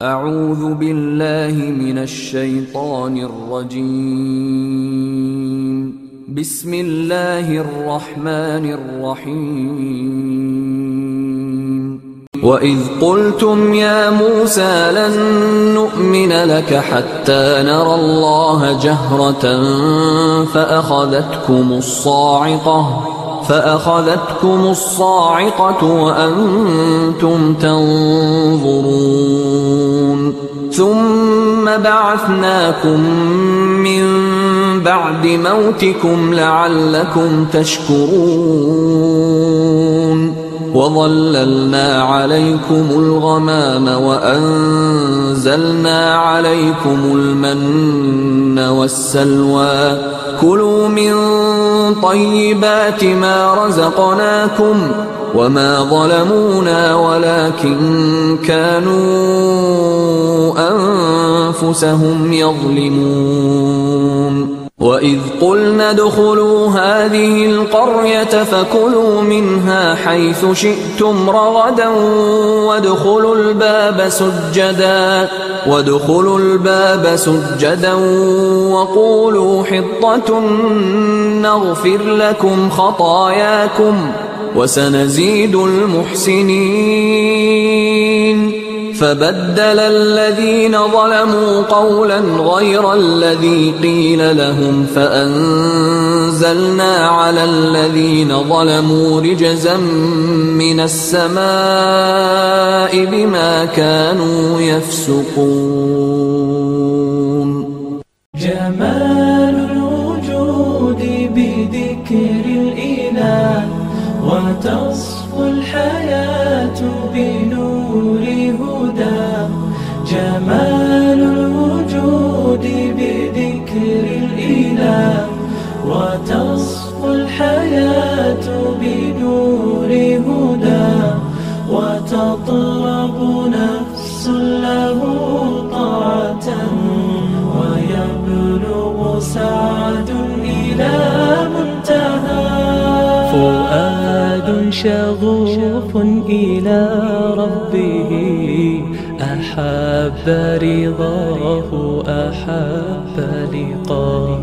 أعوذ بالله من الشيطان الرجيم. بسم الله الرحمن الرحيم. وإذ قلتم يا موسى لن نؤمن لك حتى نرى الله جهرة فأخذتكم الصاعقة وأنتم تنظرون. ثم بعثناكم من بعد موتكم لعلكم تشكرون. وظللنا عليكم الغمام وأنزلنا عليكم المن والسلوى. كلوا من طيبات ما رزقناكم وما ظلمونا ولكن كانوا أنفسهم يظلمون. وإذ قلنا ادخلوا هذه القرية فكلوا منها حيث شئتم رغدا وادخلوا الباب سجدا وقولوا حطة نغفر لكم خطاياكم وسنزيد المحسنين. فبدل الذين ظلموا قولا غير الذي قيل لهم فأنزلنا على الذين ظلموا رجزا من السماء بما كانوا يفسقون. جمال الوجود بذكر الإله وتصفو الحياة بنور هدى. جمال الوجود بذكر الإله وتصفو الحياة بنور هدى. وتطلب نفس له طاعة ويبلغ سعد إلى منتهى. فؤاد شغوف إلى ربه أحب رضاه أحب لقاه.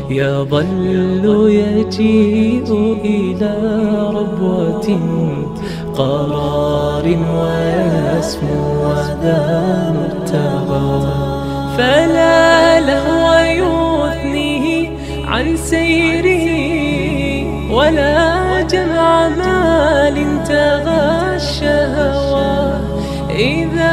يظل يجيء إلى ربوة قرار ويسمو وذا مرتغى. فلا لهو يثنيه عن سيره ولا جمع مال تغى الشهوى. إذا